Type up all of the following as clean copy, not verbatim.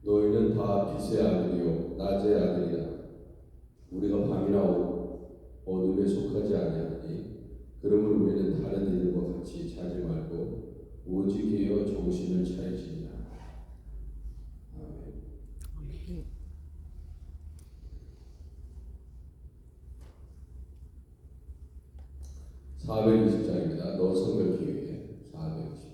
너희는 다 빛의 아들이요 낮의 아들이라. 우리가 밤이나 어둠에 속하지 아니하니 그러므로 우리는 다른 이들과 같이 자지 말고 오직 깨어 정신을 차리지니라. 아멘. 420장입니다. 너성결기회 420장.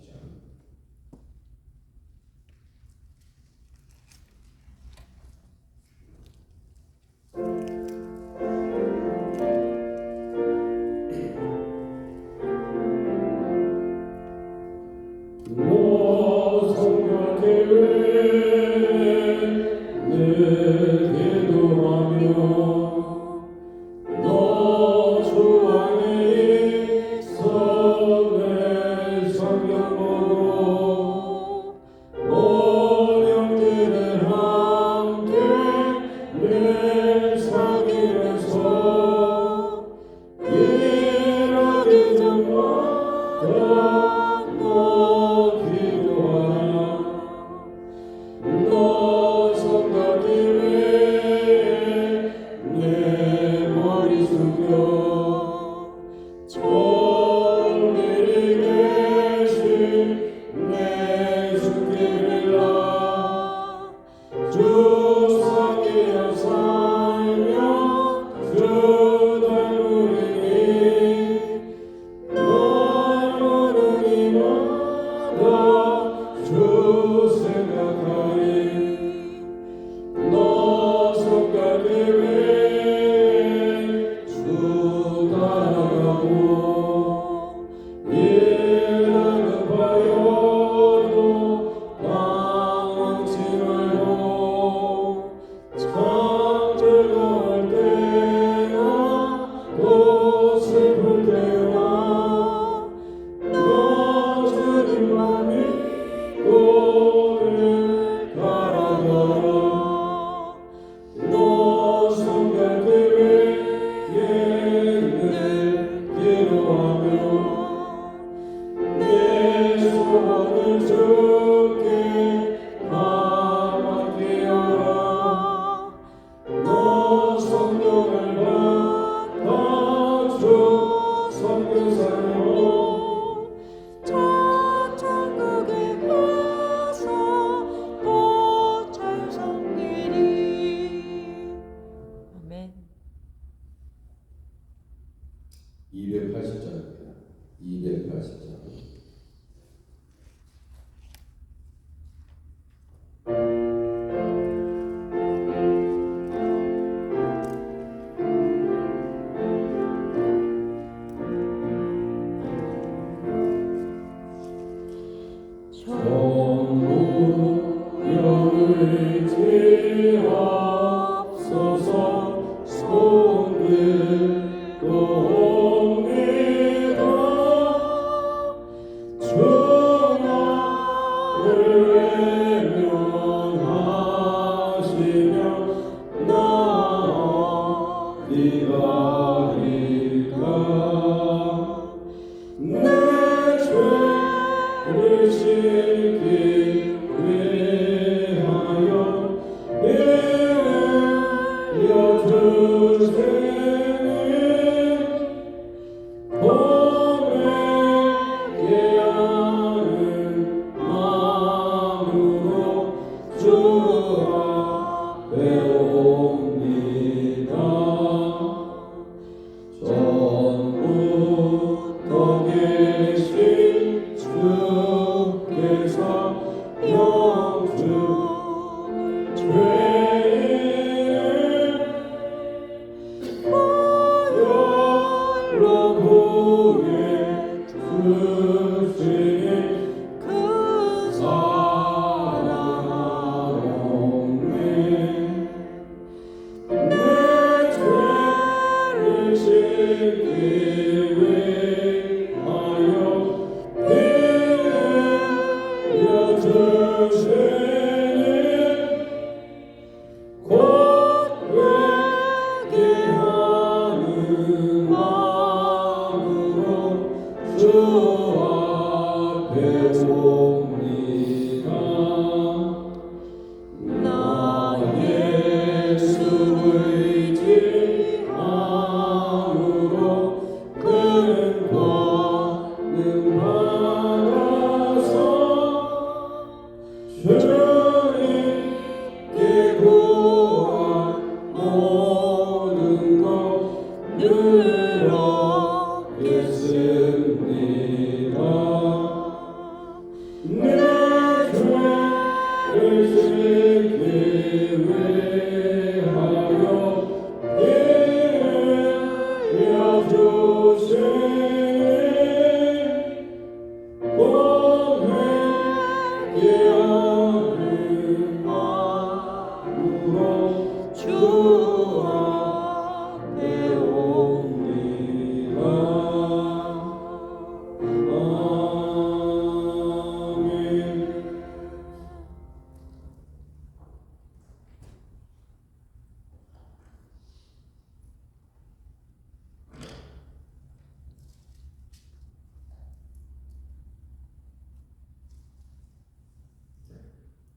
지기 위하여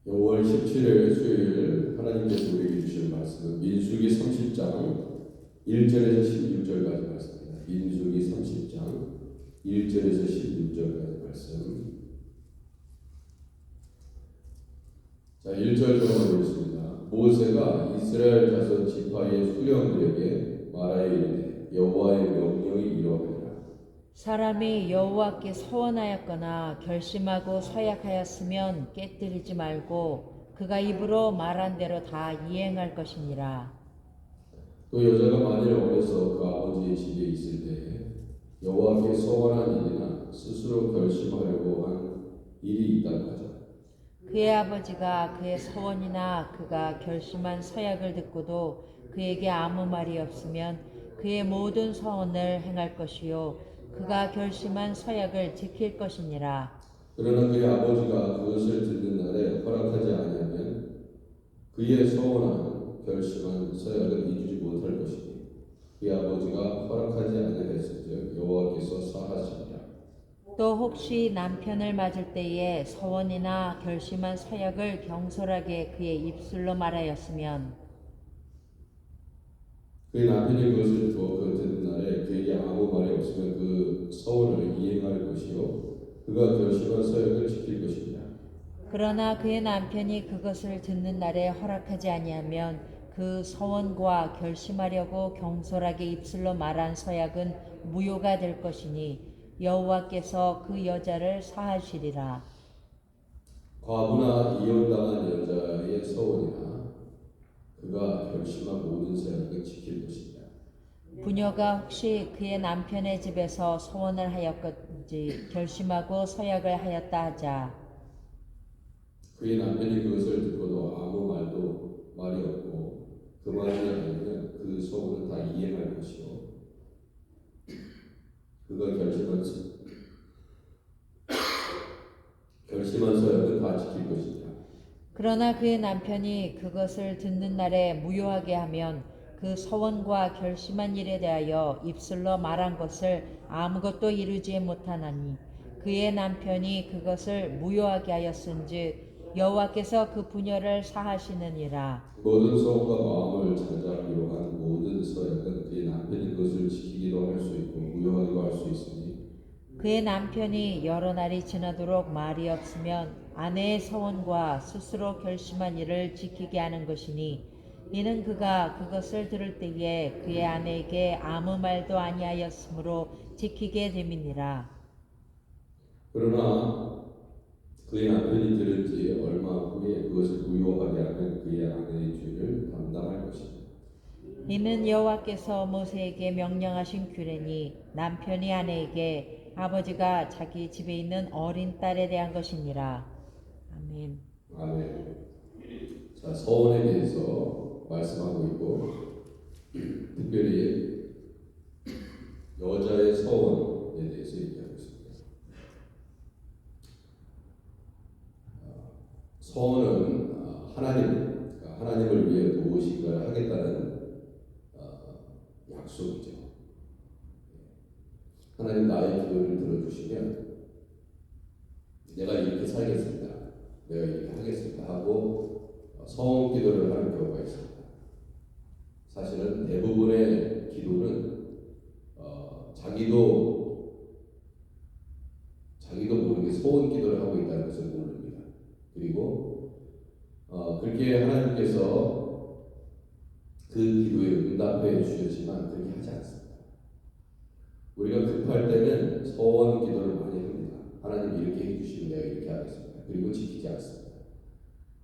5월 17일 수요일 하나님께서 우리에게 주신 말씀은 민수기 30장 1절에서 16절까지 말씀입니다. 민수기 30장 1절에서 16절까지 말씀. 자, 1절 정도 보겠습니다. 모세가 이스라엘 자손 지파의 수령들에게 말하여 이르되 여호와의 명령이 이러하니라. 사람이 여호와께 서원하였거나 결심하고 서약하였으면 깨뜨리지 말고 그가 입으로 말한 대로 다 이행할 것이니라. 또 여자가 만일 어려서 그 아버지의 집에 있을 때에 여호와께 서원한 일이나 스스로 결심하려고 한 일이 있다고 하자. 그의 아버지가 그의 서원이나 그가 결심한 서약을 듣고도 그에게 아무 말이 없으면 그의 모든 서원을 행할 것이요 그가 결심한 서약을 지킬 것이니라. 그러나 그의 아버지가 그것을 듣는 날에 허락하지 아니하면 그의 서원한 결심한 서약을 이루지 못할 것이니 그의 아버지가 허락하지 아니하였은즉 여호와께서 사하시리라. 또 혹시 남편을 맞을 때에 서원이나 결심한 서약을 경솔하게 그의 입술로 말하였으면 그의 남편이 그것을 듣는 날에 그에게 아무 말이 없으면 그 서원을 이행할 것이요 그가 결심한 서약을 지킬 것이니라. 그러나 그의 남편이 그것을 듣는 날에 허락하지 아니하면 그 서원과 결심하려고 경솔하게 입술로 말한 서약은 무효가 될 것이니 여호와께서 그 여자를 사하시리라. 과부나 이혼당한 여자의 서원이나 그가 결심한 모든 서약을 지킬 것이니라. 부녀가 혹시 그의 남편의 집에서 서원을 하였건지 결심하고 서약을 하였다 하자. 그의 남편이 그것을 듣고도 아무 말이 없고 그 말이 아니면 그 서원은 다 이행할 것이요 그가 결심한 서약은 다 지킬 것이니라. 그러나 그의 남편이 그것을 듣는 날에 무효하게 하면 그 서원과 결심한 일에 대하여 입술로 말한 것을 아무것도 이루지 못하나니 그의 남편이 그것을 무효하게 하였은즉 여호와께서 그 부녀를 사하시느니라. 모든 서원과 마음을 자작하기로 한 모든 서약은 그의 남편이 그것을 지키기도 할 수 있고 무효하기도 할 수 있으니 그의 남편이 여러 날이 지나도록 말이 없으면 아내의 서원과 스스로 결심한 일을 지키게 하는 것이니 이는 그가 그것을 들을 때에 그의 아내에게 아무 말도 아니하였으므로 지키게 됨이니라. 그러나 그의 남편이 들은 지 얼마 후에 그것을 무효하게 하면 그의 아내의 죄를 담당할 것이다. 이는 여호와께서 모세에게 명령하신 규례니 남편이 아내에게 아버지가 자기 집에 있는 어린 딸에 대한 것이니라. 아멘. 아멘. 자, 서원에 대해서 말씀하고 있고 특별히 여자의 서원에 대해서 얘기하고 있습니다. 소원은 그러니까 하나님을 위해 무엇인가를 하겠다는 약속이죠. 하나님 나의 기도를 들어주시면 내가 이렇게 살겠습니다. 내가 이렇게 하겠습니다 하고 소원 기도를 하는 경우가 있습니다. 사실은 대부분의 기도는 자기도 모르게 소원 기도를 하고 있다는 것을 모릅니다. 그리고 그렇게 하나님께서 그 기도에 응답해 주셨지만 그렇게 하지 않습니다. 우리가 급할 때는 소원 기도를 많이 합니다. 하나님 이렇게 해주시면 내가 이렇게 하겠습니다. 그리고 지키지 않습니다.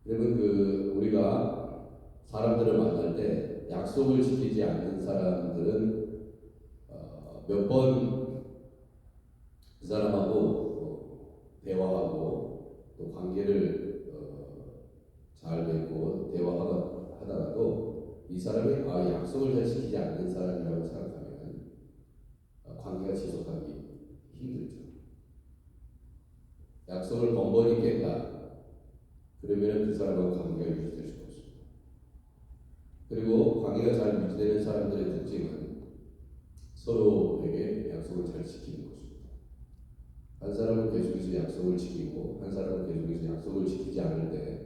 여러분 우리가 사람들을 만날 때 약속을 지키지 않는 사람들은 몇 번 그 사람하고 대화하고 또 관계를 잘 맺고 대화하다가도 이 사람이 약속을 잘 지키지 않는 사람이라고 생각하면 관계가 지속하기 힘들죠. 약속을 번번이 깼다. 그러면 그 사람과 관계가 유지될 수가 없습니다. 그리고 관계가 잘 유지되는 사람들의 특징은 서로에게 약속을 잘 지키는 것입니다. 한 사람은 계속해서 약속을 지키고 한 사람은 계속해서 약속을 지키지 않을 때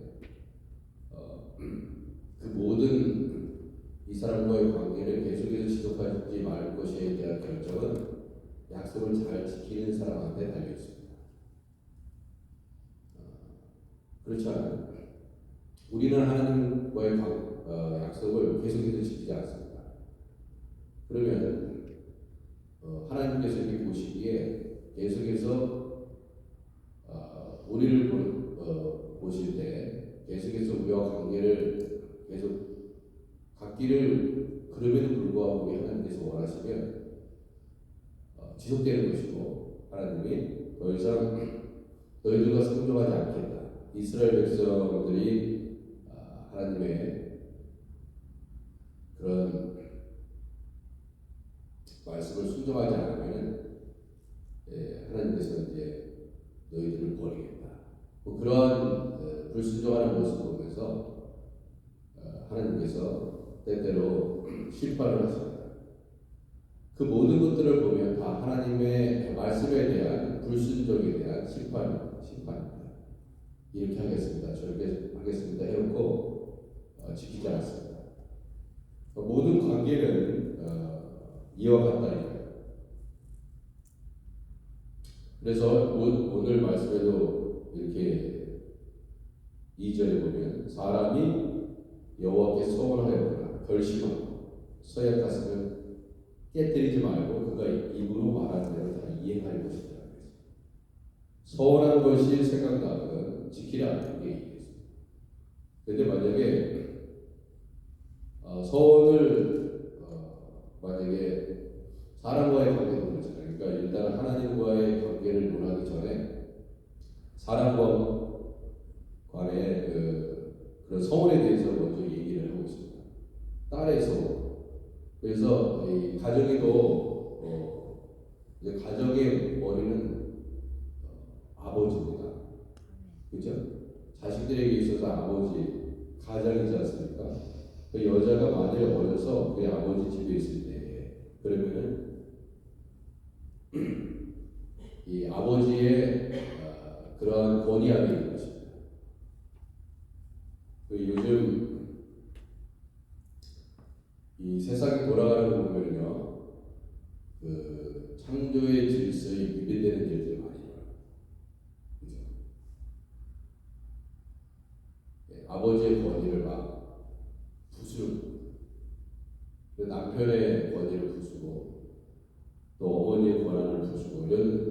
그 모든 이 사람과의 관계를 계속해서 지속하지 말 것에 대한 결정은 약속을 잘 지키는 사람한테 달려 있습니다. 그렇지 않아요? 우리는 하나님과의 약속을 계속해서 지키지 않습니다. 그러면 하나님께서 이렇게 보시기에 계속해서 우리를 보실 때 계속해서 우리와 관계를 계속 갖기를 그럼에도 불구하고 우리 하나님께서 원하시면 지속되는 것이고 하나님이 더 이상 너희들과 상종하지 않겠다. 이스라엘 백성들이 하나님의 그런 말씀을 순종하지 않으면 하나님께서 이제 너희들을 버리겠다. 그러한 불순종하는 모습을 보면서 하나님께서 때때로 심판을 하십니다. 그 모든 것들을 보면 다 하나님의 말씀에 대한 불순종에 대한 심판입니다. 이렇게 하겠습니다. 저렇게 하겠습니다. 해놓고 지키지 않습니다. 모든 관계는 이와 같다. 그래서 오늘 말씀에도 이렇게 2절에 보면 사람이 여호와께 소원하였거나 결심하고 서약하시면 깨뜨리지 말고 그가 입으로 말하는 대로 다 이행할 것이다. 소원한 것이 생각나면 지키라 이게 얘기했습니다. 그런데 만약에 소원을 만약에 사람과의 관계도 그렇잖아요. 그러니까 일단 하나님과의 관계를 논하기 전에 사람과 간의 그런 소원에 대해서 먼저 얘기를 하고 있습니다. 딸의 소원. 그래서 이 가정에도 이제 가정의 머리는 아버지입니다. 그렇죠? 자식들에게 있어서 아버지 가장이지 않습니까? 그 여자가 만약에 어려서 그의 아버지 집에 있을 때 그러면은 이 아버지의 그러한 권위함이 있는 것입니다. 요즘 이 세상이 돌아가는 거 보면요, 그 창조의 질서에 위배되는 일들이 많이 일어나요. 그죠? 아버지의 권위를 막 부수는, 남편의 권위를 부수고 또 어머니의 권한을 부수고 이런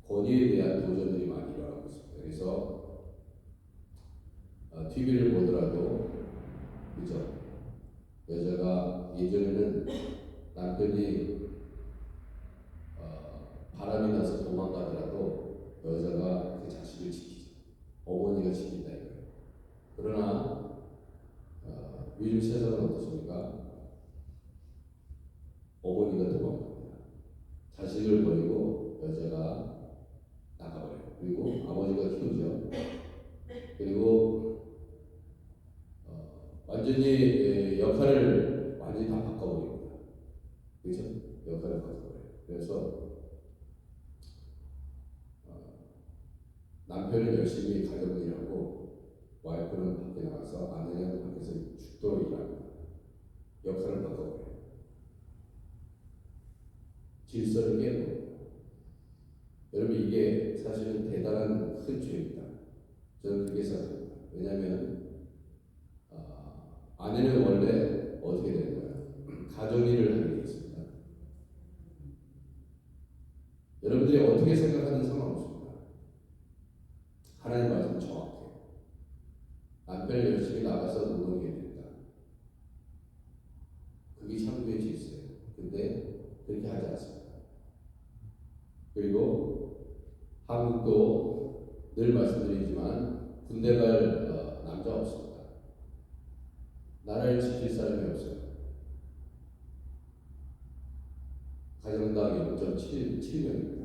권위에 대한 도전들이 많이 일어나고 있습니다. 그래서 TV를 보더라도 그죠? 여자가 예전에는 남편이 바람이 나서 도망가더라도 여자가 그 자식을 지키죠. 어머니가 지킨다 이거예요. 그러나 요즘 세상은 어떻습니까? 어머니가 도망갑니다. 자식을 버리고 여자가 나가버려요. 그리고 아버지가 키우죠. 남편은 열심히 가정일하고 와이프는 밖에 나가서 아내는 밖에서 죽도록 일합니다. 역할을 바꿔버려요. 질서를 깨고. 여러분 이게 사실은 대단한 큰 죄입니다. 저는 그렇게 생각합니다. 왜냐하면 아내는 원래 어떻게 되는 거야? 가정일을 하게 돼 있습니다. 여러분들이 어떻게 생각하는 상관없습니다. 하나님 말씀 정확해요. 남편이 열심히 나가서 노동해야 된다. 그게 창조의 질서예요. 근데 그렇게 하지 않습니다. 그리고 한국도 늘 말씀드리지만 군대 갈 남자 없습니다. 나라를 지킬 사람이 없어요. 가정당 0.7명입니다.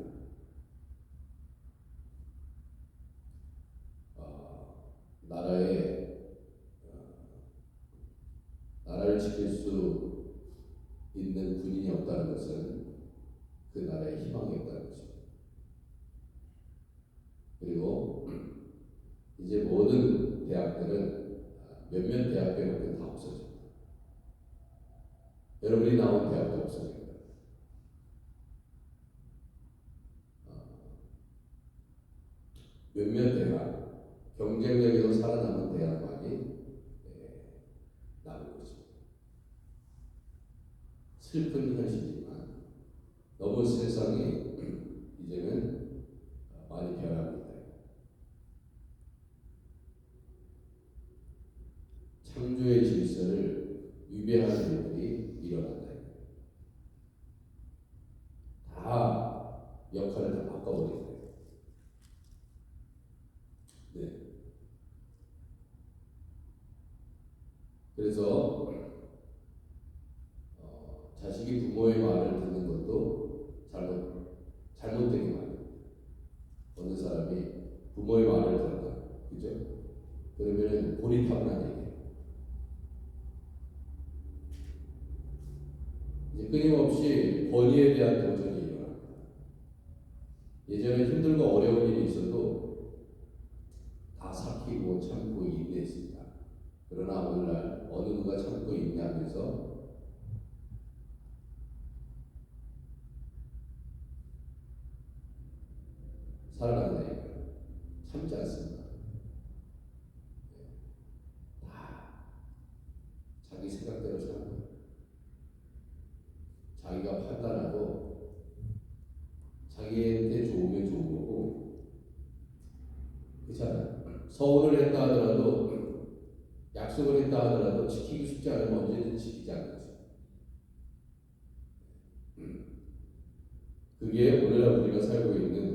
나라를 지킬 수 있는 군인이 없다는 것은 그 나라의 희망이 없다는 것입니다. 그리고 이제 모든 대학들은 몇몇 대학교는 다 없어집니다. 여러분이 나온 대학도 없어집니다. 몇몇 대학, 경쟁력에서 살아남은 대학만이 남은 것입니다. 슬픈 현실이지만 너무 세상이 이제는 많이 변합니다. 창조의 질서를 위배하는 일들이 일어난다. 다 역할을 다 바꿔버린다. 네. 그래서 자식이 부모의 말을 듣는 것도 잘못된 말입니다. 어느 사람이 부모의 말을 들었다, 그죠? 그러면은 고리타분한 얘기예요. 이제 끊임없이 권위에 대한 도전이 일어납니다. 예전에 힘들고 어려운 일이 있어도 다 삭히고 참고 인내했습니다. 그러나 오늘날 어느 누가 참고 인내하면서 살아간다니까요. 참지 않습니다. 다 자기 생각대로 사는 거예요. 자기가 판단하고 자기한테 좋으면 좋은 거고, 그렇잖아요. 서운을 했다 하더라도, 약속을 했다 하더라도 지키기 쉽지 않으면 언제든 지키지 않는 거죠. 그게 오늘날 우리가 살고 있는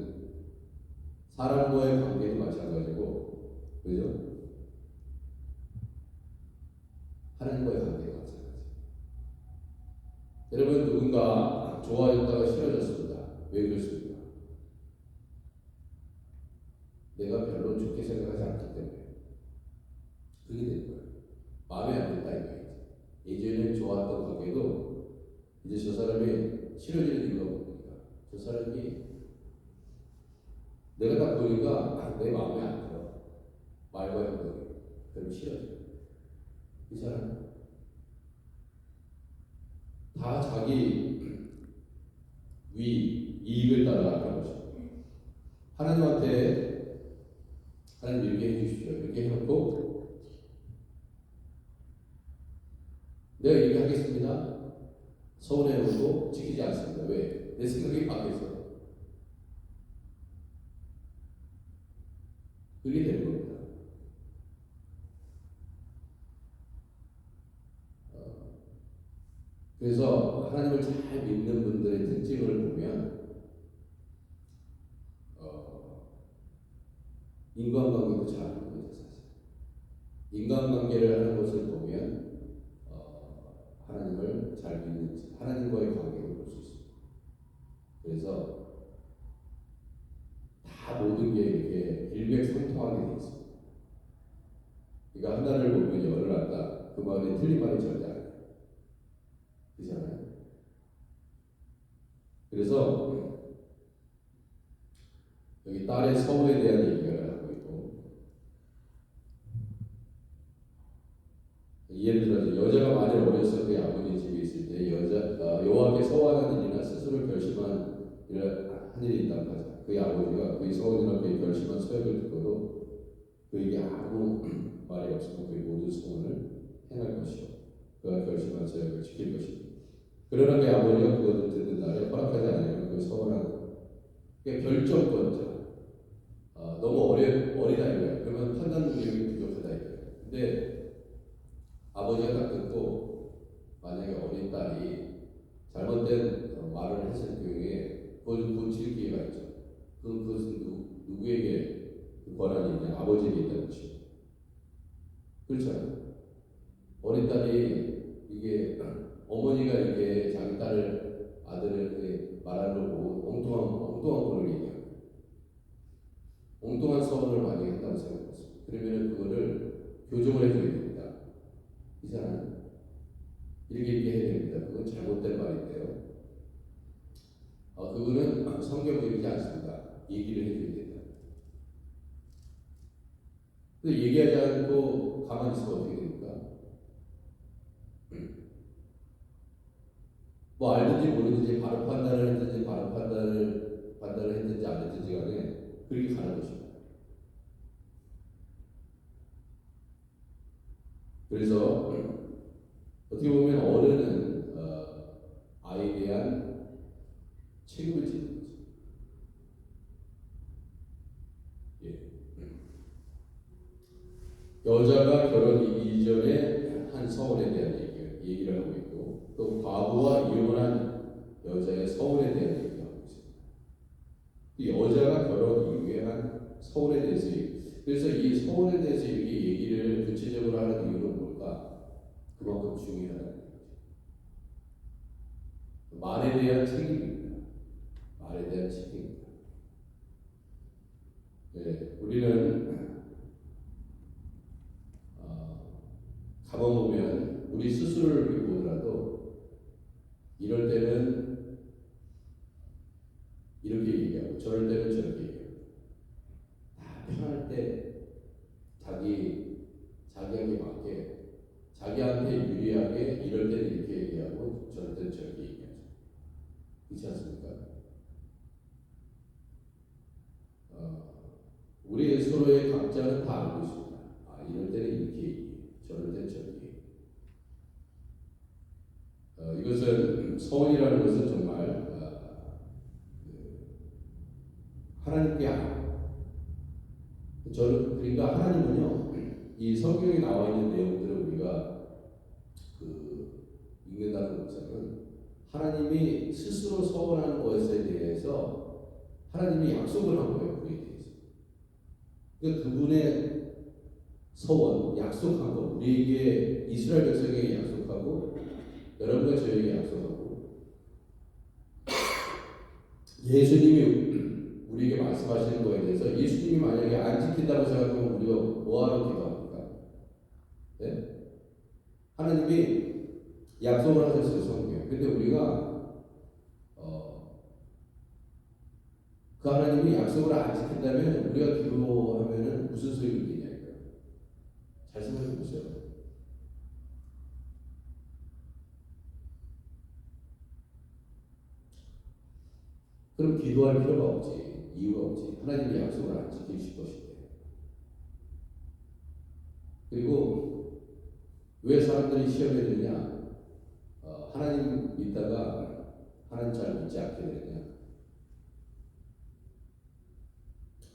사람과의 관계도 마찬가지고, 그죠? 하나님과의 관계도 마찬가지. 여러분, 누군가 좋아졌다가 싫어졌습니다. 왜 그렇습니까? 내가 별로 좋게 생각하지 않기 때문에 그게 되는 거예요. 마음에 안 든다 이거예요. 예전에 좋았던 관계도 이제 저 사람이 싫어지는 이유가 뭡니까? 저 사람이 내가 딱 보니까 내 마음에 안 들어. 말과 행동이. 그럼 싫어져. 이 사람 다 자기 이익을 따라 하는 것입니다. 하나님한테 하나님 이렇게 해주십시오. 이렇게 해놓고 내가 이렇게 하겠습니다. 서운해놓고 지키지 않습니다. 왜? 내 생각이 바뀌어서. 그게 되는 겁니다. 그래서 하나님을 잘 믿는 분들의 특징을 보면 인간관계도 잘하는 거죠. 사실 인간관계를 하는 것을 보면 하나님을 잘 믿는지 하나님과의 관계를 볼 수 있습니다. 그래서 다 모든 게 이렇게 일맥상통하게 되어 있습니다. 그러니까 하나를 보면 열을 안다. 그 말에 틀린 말이 절대 안 돼요. 그렇잖아요. 그래서 여기 딸의 서울에 대한 얘기가 어려서 그의 아버지 집에 있을 때 여호와께 서원하는 일이나 스스로 결심한 한 일이 있다고 하죠. 그의 아버지가 그의 서원이나 그의 결심한 서약을 듣고도 그에게 아무 말이 없으면 그의 모든 소원을 행할 것이요 그가 결심한 서약을 지킬 것입니다. 그러나 그의 아버지가 그것을 듣는 날에 허락하지 않으면 그 서원한 결정권자 너무 어리다 이거예요. 그러면 판단 능력이 부족하다 이거예요. 근데 아버지가 딱 듣고 만약에 어린 딸이 잘못된 말을 했을 경우에 그걸 고칠 기회가 있죠. 그것은 누구에게 그 권한이 있냐? 아버지에게 있다는 것이죠. 그렇잖아요. 어린 딸이 이게 어머니가 이게 자기 아들을 말하는 거 보고 엉뚱한 꼴을 얘기해요. 엉뚱한 서원을 많이 했다고 생각했어요. 그러면 그거를 교정을 해줘야 됩니다. 이 사람 이렇게 해야 됩니다. 그건 잘못된 말인데요. 그거는 성경이 이렇게 않습니다. 얘기를 해줘야 된다. 근데 얘기하지 않고 가만히 있으면 어떻게 됩니까? 뭐 알든지 모르든지 바로 판단을 했든지 바로 판단을 했든지 안 했든지 간에 그렇게 가는 것입니다. 그래서 어떻게 보면 어른은 아이에 대한 책임을 지는 거죠. 예. 여자가 결혼 이전에 한 서원에 대한 얘기를 하고 있고 또 과부와 이혼한 여자의 서원에 대한 얘기를 하고 있습니다. 여자가 결혼 이후에 한 서원에 대해서 그래서 이 서원에 대해서 이렇게 얘기를 구체적으로 하는 이유는 뭘까? 그만큼 중요하다는 거죠. 말에 대한 책임입니다. 말에 대한 책임입니다. 네, 우리는 가만 보면 우리 스스로를 이렇게 보더라도 이럴 때는 이렇게 얘기하고 저럴 때는 저렇게 얘기하고 다 편할 때 자기에게 맞게 자기한테 유리하게 이럴 때는 이렇게 얘기하고 저럴 때는 저렇게 얘기하죠. 그렇지 않습니까? 우리 서로의 각자는 다 알고 있습니다. 이럴 때는 이렇게 얘기해, 저럴 때는 저렇게 얘기해. 이것은 서원이라는 것은 정말 하나님께 그러니까 하나님은요 이 성경에 나와 있는 내용들을 우리가 읽는다는 것은 하나님이 스스로 서원하는 것에 대해서 하나님이 약속을 한 거예요. 그에 대해서. 그러니까 그분의 서원, 약속한 거 우리에게 이스라엘 백성에게 약속하고 여러분과 저에게 약속하고 예수님이 우리에게 말씀하시는 거에 대해서 예수님이 만약에 안 지킨다고 생각하면 우리가 뭐하러 기도합니까? 네? 하나님이 약속을 하셨어요. 성경에. 근데 우리가 그 하나님이 약속을 안 지킨다면 우리가 기도하면 무슨 소용이 있겠냐 이거예요. 잘 생각해 보세요. 그럼 기도할 필요가 없지. 이유가 없지. 하나님이 약속을 안 지키실 것인데. 그리고 왜 사람들이 시험에 드느냐? 하나님 믿다가 하나님 잘 믿지 않게 되느냐?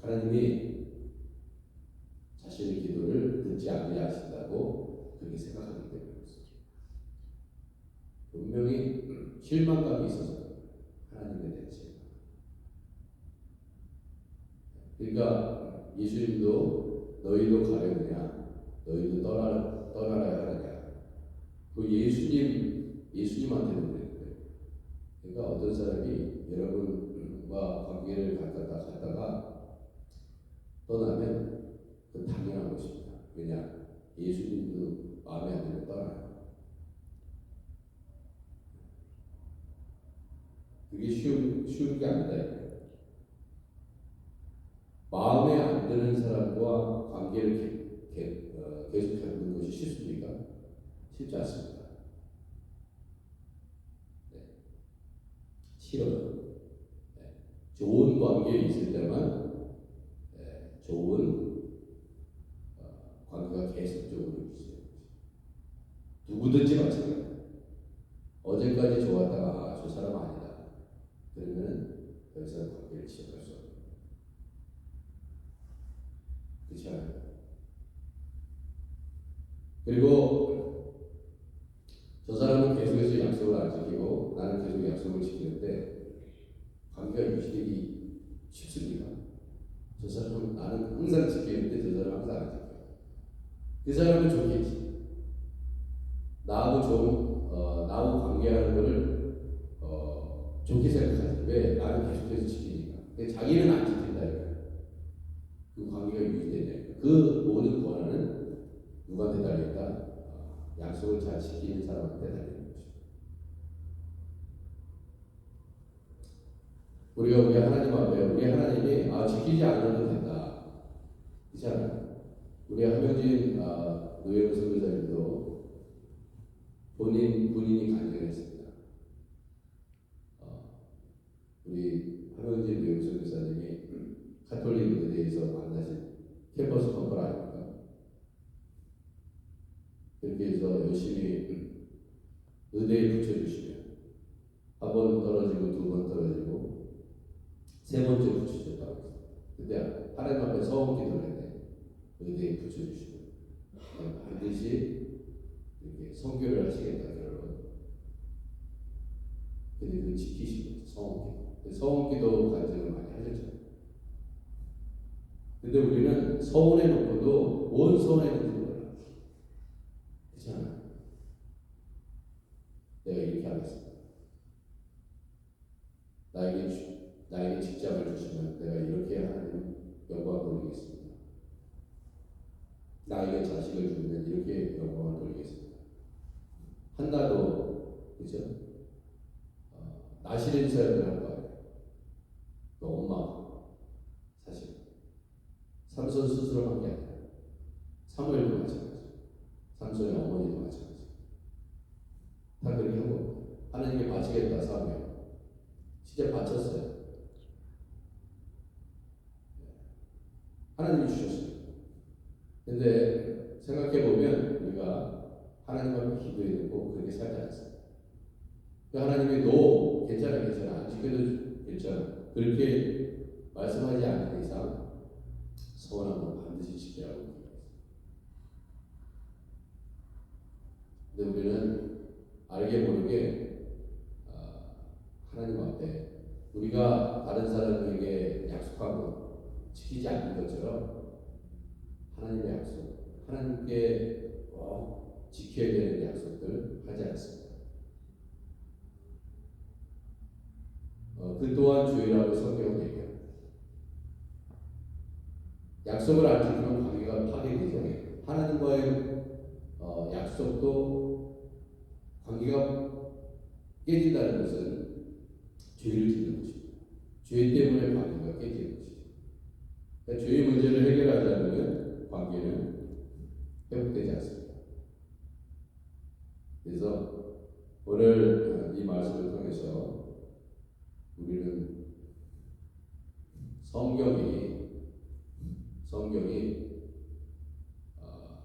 하나님이 자신의 기도를 듣지 아니하신다고 그렇게 생각하기 때문이었어요. 분명히 실망감이 있어서 하나님에 대한 실망. 그러니까 예수님도 너희도 가려느냐, 너희도 떠나야 하느냐. 그 예수님한테는 그랬는데, 그러니까 어떤 사람이 여러분과 관계를 갖다가 떠나면 그 당연한 것입니다. 왜냐? 예수님도 마음에 안 들면 떠나요. 그게 쉬운 게 아니다. 마음에 안 드는 사람과 관계를 계속 갖는 것이 쉽습니까? 쉽지 않습니다. 싫어요. 좋은 관계에 있을 때만 좋은 관계가 계속적으로 유지돼요. 누구든지 마찬가지예요. 어제까지 좋았다가 저 사람 아니다. 그러면 더 이상 관계를 시작할 수 없어요. 그렇지 않아요? 그리고 저 사람은 계속해서 약속을 안 지키고 나는 계속 약속을 지키는데 관계가 유지되기 쉽습니까? 저 사람은 나는 항상 지키는데 저 사람은 항상 안 지켜요. 그 사람은 좋겠지. 나하고 관계하는 거를 좋게 생각하지. 왜? 나는 계속해서 지키니까. 근데 자기는 안 지킨다니까. 그 관계가 유지되냐. 그 모든 권한은 누구한테 달려있다? 약속을 잘 지키는 사람한테 달려있는 거죠. 우리 하나님 앞에 우리 하나님이 지키지 않아도 된다. 그렇지 않아요? 우리 한명진 노영 선교사님도 본인이 간증했습니다. 우리 한명진 노영 선교사님이 가톨릭 의대에서 만나신 캠퍼스 커플 아닙니까? 그렇게 해서 열심히 의대에 붙여주시면 한 번 떨어지고 두 번 떨어지고 세 번째 붙여줬다고 했어요. 근데 하나님 앞에 서원 기도를 했네. 의대에 붙여주시면 반드시 이렇게 선교를 하시겠다 결론. 근데 그 지키시고 서원기도. 서원기도 간증을 많이 하셨죠. 근데 우리는 서원해 놓고도 뭔 서원했는지 몰라. 그렇지 않아요? 내가 이렇게 하겠습니다. 나에게 직장을 주시면 내가 이렇게 하나님 영광 돌리겠습니다. 나에게 자식을 주면 이렇게 영광을 돌리겠습니다. 한나도 그죠? 나시는 사역을 할 거예요. 그 엄마 사실 삼손 스스로 한 게 아니라 사무엘도 마찬가지. 삼손의 어머니도 마찬가지. 다 그렇게 하고 하나님께 바치겠다 사무엘. 진짜 바쳤어요. 하나님이 주셨어요. 근데 생각해보면 우리가 하나님 앞에 기도해놓고 그렇게 살지 않습니다. 하나님이 너 괜찮아 안 지켜도 괜찮아 그렇게 말씀하지 않는 이상 서원한 건 반드시 지키라고 얘기했어요. 근데 우리는 알게 모르게 하나님 앞에 우리가 다른 사람에게 약속한 것 지키지 않는 것처럼 하나님의 약속, 하나님께 지켜야 되는 약속들 하지 않습니다. 그 또한 주의라고 성경은 얘기합니다. 약속을 안 지키면 관계가 파괴되죠. 하나님과의 약속도 관계가 깨진다는 것은 죄를 짓는 것입니다. 죄 때문에 관계가 깨지는 것이죠. 그러니까 죄의 문제를 해결하지 않으면 관계는 회복되지 않습니다. 그래서 오늘 이 말씀을 통해서 우리는 성경이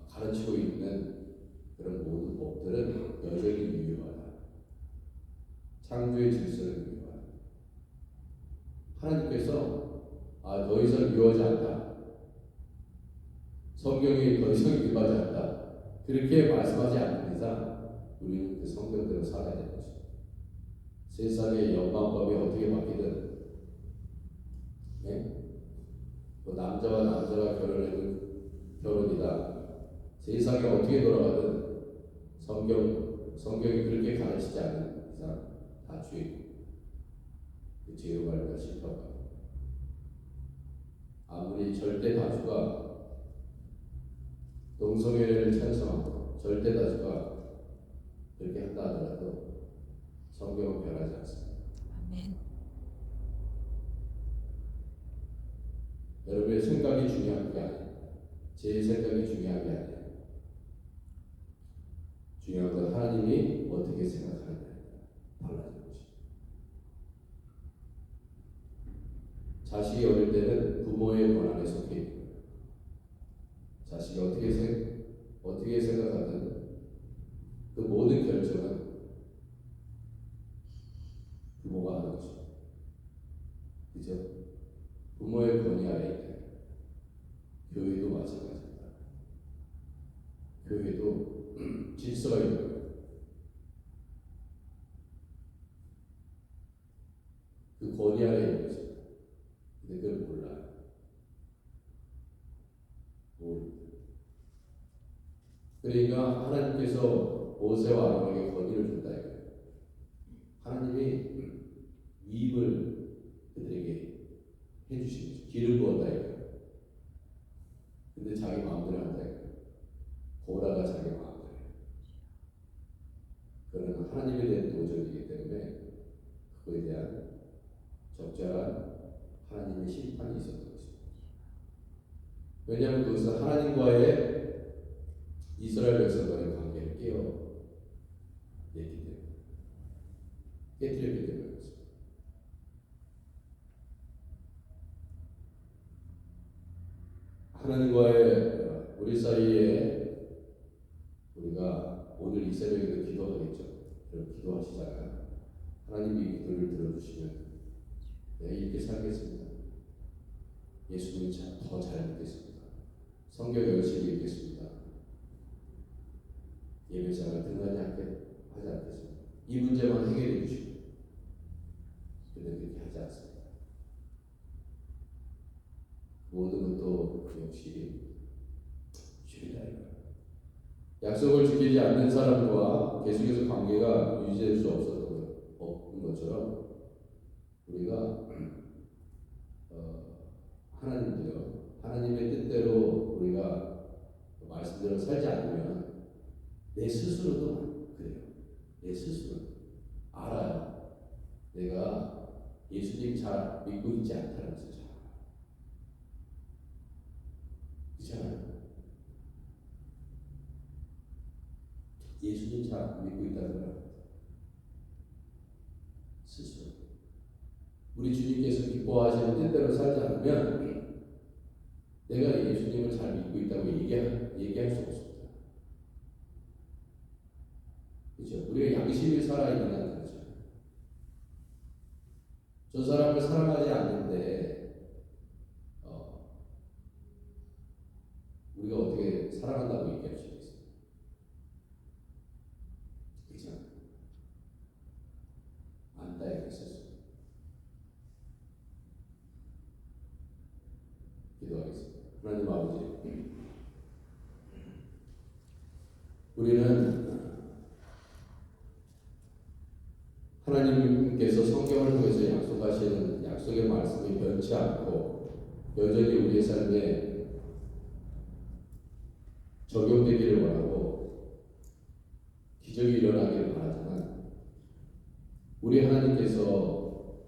가르치고 있는 그런 모든 법들은 여전히 유효하다. 창조의 질서는 유효하다. 하나님께서 더 이상 유효하지 않다. 성경이 더 이상 유효하지 않다. 그렇게 말씀하지 않는 이상 우리는 그 성경대로 살아야 되는 것입니다. 세상의 연방법이 어떻게 바뀌든 또 남자와 남자가 결혼해도 결혼이다. 세상이 어떻게 돌아가든 성경이 그렇게 가르치지 않는 이상 다 죄고 그 죄로 말미암아 실패하고 아무리 절대 다수가 동성애를 찬성하고 절대 다수가 그렇게 한다 하더라도 성경은 변하지 않습니다. 아멘. 여러분의 생각이 중요한 게 아니에요. 제 생각이 중요한 게 아니에요. 중요한 건 하나님이 어떻게 생각하느냐에 달라지는 것입니다. 자식이 어릴 때는 부모의 권한에 속해 있는 거예요. 자식이 어떻게 생각하든 그 모든 결정은 부모가 하는 것입니다. 그죠? 부모의 권위 아래 있다. 교회도 마찬가지입니다. 교회도 질서가 있는 거예요. 그 권위 아래 있는 것입니다. 근데 그걸 몰라요. 모릅니다. 그러니까 하나님께서 모세와 아론에게 권위를 줬다 이거예요. 하나님이 위임을 그들에게 해주신 거죠. 길을 부었다 이거예요. 근데 자기 마음대로 한다 이거예요. 고라가 자기 마음대로 해요. 그러나 하나님에 대한 도전이기 때문에 그거에 대한 적절한 하나님의 심판이 있었던 것입니다. 왜냐하면 그것은 하나님과의 이스라엘 백성과의 관계를 깨뜨렸기 때문에 그렇습니다. 하나님과의 우리 사이에 우리가 오늘 이 새벽에도 기도하겠죠. 여러분 기도하시잖아요. 하나님이 기도를 들어주시면 내가 이렇게 살겠습니다. 예수님 더 잘 믿겠습니다. 성경 열심히 읽겠습니다. 예배장을 등한히 하지 않겠습니다. 이 문제만 해결해 주시고 근데 그렇게 하지 않습니다. 모든 것도 역시 주이다. 약속을 지키지 않는 사람과 계속해서 관계가 유지될 수 없는 것처럼 우리가 하나님의 뜻대로 우리가 말씀대로 살지 않으면 내 스스로도 그래요. 내 스스로 알아요. 내가 예수님 잘 믿고 있지 않다는 것을 잘 알아요. 그렇잖아요. 예수님 잘 믿고 있다는 걸 알아요. 스스로. 우리 주님께서 기뻐하시는 뜻대로 살지 않으면 내가 예수님을 잘 믿고 있다고 얘기할 수 없습니다. 그렇죠? 우리가 양심이 살아있는 거죠. 저 사람을 사랑하지 않는데 우리가 어떻게 사랑한다고 얘기할 수 있겠어요? 그렇죠? 안다 이랬었어요. 기도하겠습니다. 하나님 아버지, 우리는 하나님께서 성경을 통해서 약속하시는 약속의 말씀이 변치 않고 여전히 우리의 삶에 적용되기를 원하고 기적이 일어나기를 바라지만 우리 하나님께서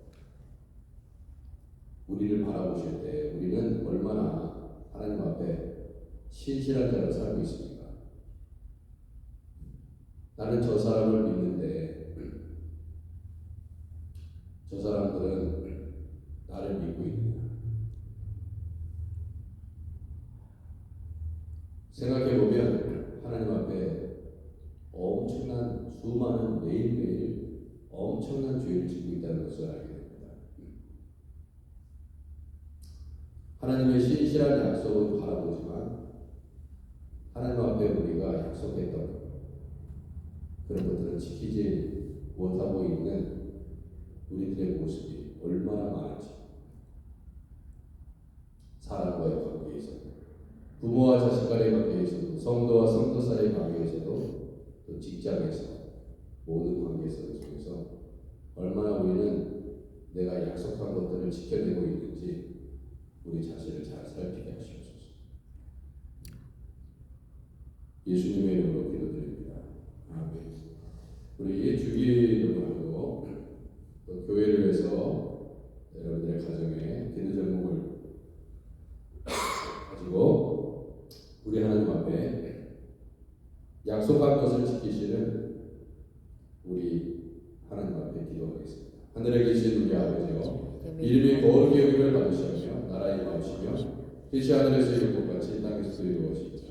우리를 바라보실 때 우리는 얼마나 하나님 앞에 신실한 자로 살고 있습니까? 나는 저 사람을 믿는데 저 사람들은 나를 믿고 있느냐? 생각해보면 하나님 앞에 엄청난 수많은 매일매일 엄청난 죄를 짓고 있다는 것을 알게 됩니다. 하나님의 신실한 약속은 바라보지만 하나님 앞에 우리가 약속했던 그런 것들을 지키지 못하고 있는 우리들의 모습이 얼마나 많은지, 사람과의 관계에서, 부모와 자식 간의 관계에서도, 성도와 성도 사이의 관계에서도, 또 직장에서, 모든 관계에서 중에서 얼마나 우리는 내가 약속한 것들을 지켜내고 있는지 우리 자신을 잘 살피게 하시옵소서. 예수님의 이름으로 기도드립니다. 아멘. 우리 주기도문하고 또 교회를 위해서 여러분들의 가정에 기도 제목을 가지고 우리 하나님 앞에 약속한 것을 지키시는 우리 하나님 앞에 기도하겠습니다. 하늘에 계신 우리 아버지요, 이름이 거룩히 여김을 받으시며 나라에 임하시며 뜻이 하늘에서 이룬 것 같이 땅에서도 이루어지리라.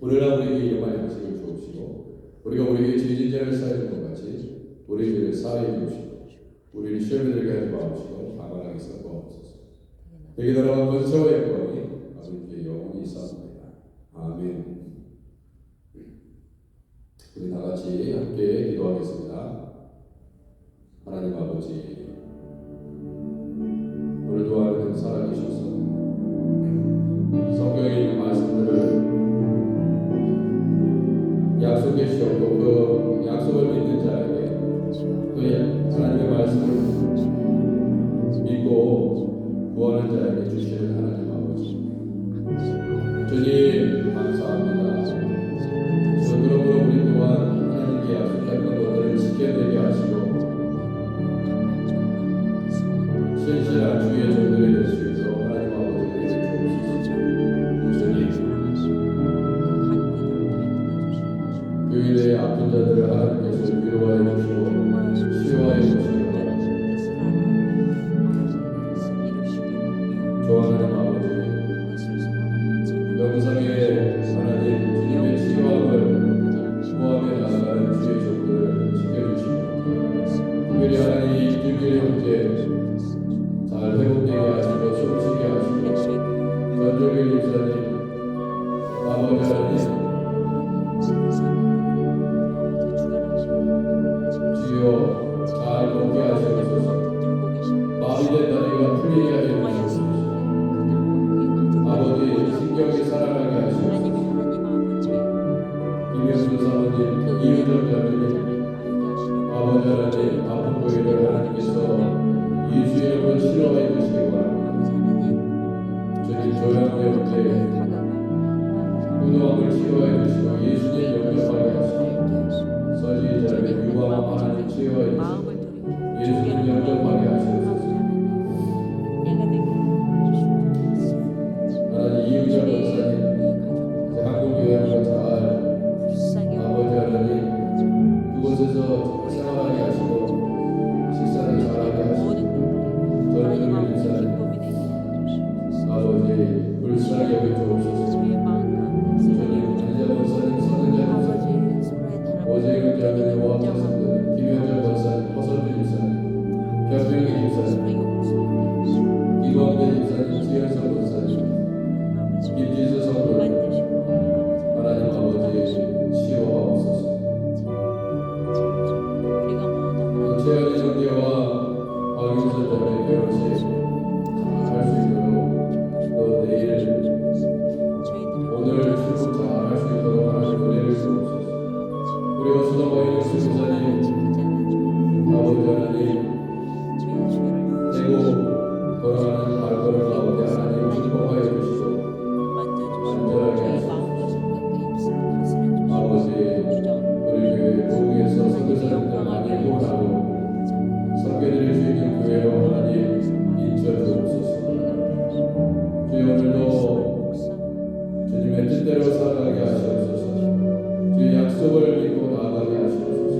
오늘날 우리에게 이름한 양식을 주옵시고 우리가 우리에게 죄진 자를 사하는 것 같이 우리 죄를 사하여 주옵시고 우리를 시험에 들게 하지 마옵시고 다만 하게 섞어옵소서. 되게 나라와 권세와 영광이 아버지께 영원히 있사옵나이다. 아멘. 우리 다 같이 함께 기도하겠습니다. 하나님 아버지, 오늘도 하나님 살아계셔서 성경에 있는 말씀들을 약속해 주셨고 그 약속을 믿는 자에게 그 하나님의 말씀을 믿고 구하는 자에게 주시는 하나님 아버지, 주님 감사합니다. 그러므로 우리 또한 하나님께 약속했던 것들을 지켜내게 하시고 신실한 주의 종들이 될 수 있도록 하나님 아버지께 주옵소서. 주님 교인의 아픈 자들을 하나님께서 위로하여 주시고 치유하여 주시고 좋아하는 아버지, 영상의 하나님 주님의 치유함을 구하며 나아가는 주의 종들을 지켜주시고 특별히 하나님 김규리 형제 잘 회복되게 하시고 숨쉬게 하시고 전종일 집사님 아버지 하나님 주여 잘 걷게 하시옵소서. 마비된 다리가 풀리게 하여 주옵소서. 아버지 신경이 살아나게 하시옵소서. 김영준 사모님, 이윤정 자매님 아버지 하나님 아픈 고기를 하나님께서 예수 이름으로 치료해 주시기 바랍니다. 주님 조양의 형제 구도함을 치료해 주시고 예수님 영접하게 하시고 서지 자를 유방암 하나님 치료해 주시고 예수님 영접하게 하시옵소서. 하나님 이유자 권사님 한국 여행을 잘 아버지 하나님 그곳에서 생활하게 하시고 식사를 잘하게 하시고 전주를 인사하는 아버지 불쌍히 여겨 주옵소서. 주님 한자 권사님 선은자 권사님 오재경 자매님 오합 자손들 김현정 권사님 허선주 집사님 변병희 집사님 이광대 집사님 지현성 권사님 김지수 성도 하나님 아버지 치유하옵소서. 최현희 형제와 박윤선 자매의 결혼식 잘 할 수 있도록 또 내일 오늘 출국 잘 할 수 있도록 하나님 은혜를 주옵소서. 우리와 수다와 있는 수사님 아버지 하나님 대고 돌아가는 발걸음 가운데 하나님 축복하여 주시고 안전하게 하시옵소서. 아버지 우리 교회 도구에서 선교사님들 많이 후원하고 섬겨드릴 수 있는 교회로 하나님 인쳐 주옵소서. 주여 오늘도 주님의 뜻대로 살아가게 하시옵소서. 주의 약속을 믿고 나아가게 하시옵소서.